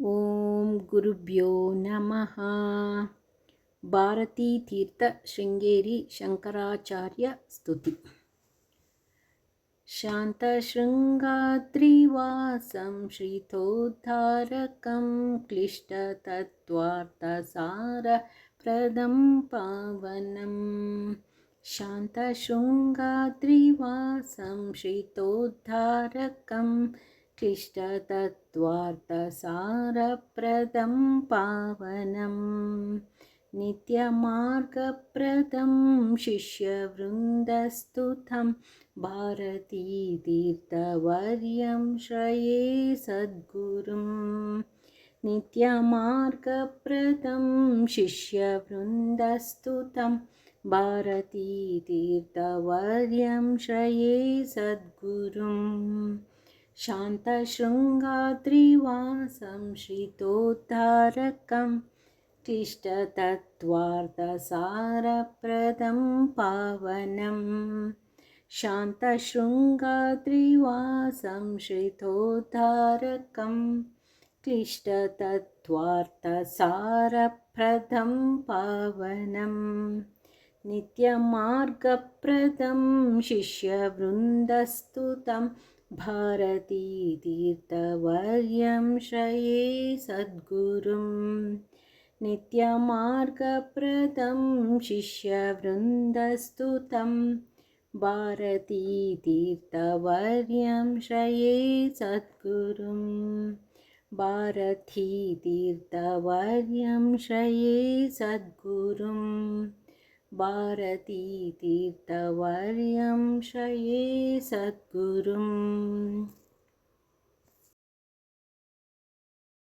ఓం గురుభ్యో నమః. భారతీ తీర్థ శృంగేరి శంకరాచార్య స్తుతి. శాంతశృంగాద్రివాసం శ్రితోద్ధారకం క్లిష్టతత్వార్థసారప్రదం పావనం. శాంతశృంగాద్రివాసం శ్రితోద్ధారకం క్లిష్టతత్వార్థసారప్రదం పావనం. నిత్యమార్గప్రదం శిష్యవృందస్తుతం భారతీతీర్థవర్యం శ్రయే సద్గురుం. నిత్యమార్గప్రదం శిష్యవృందస్తుతం భారతీతీర్థవర్యం శ్రయే సద్గురుం. శాంతశృంగాద్రివాసం శ్రితోద్ధారకం క్లిష్టతత్వార్థసారప్రదం పావనం. శాంతశృంగాద్రివాసం శ్రితోద్ధారకం క్లిష్టతత్వార్థసారప్రదం పావనం. నిత్యమార్గప్రదం శిష్యవృందస్తుతం భారతీతీర్థవర్యం శ్రయే సద్గురుం. నిత్యమార్గప్రదం శిష్యవృందస్తుతం భారతీతీర్థవర్యం శ్రయే సద్గురుం. భారతీతీర్థవర్యం శ్రయే సద్గురుం. భారతీతీర్థవర్యం శ్రయే సద్గురుం.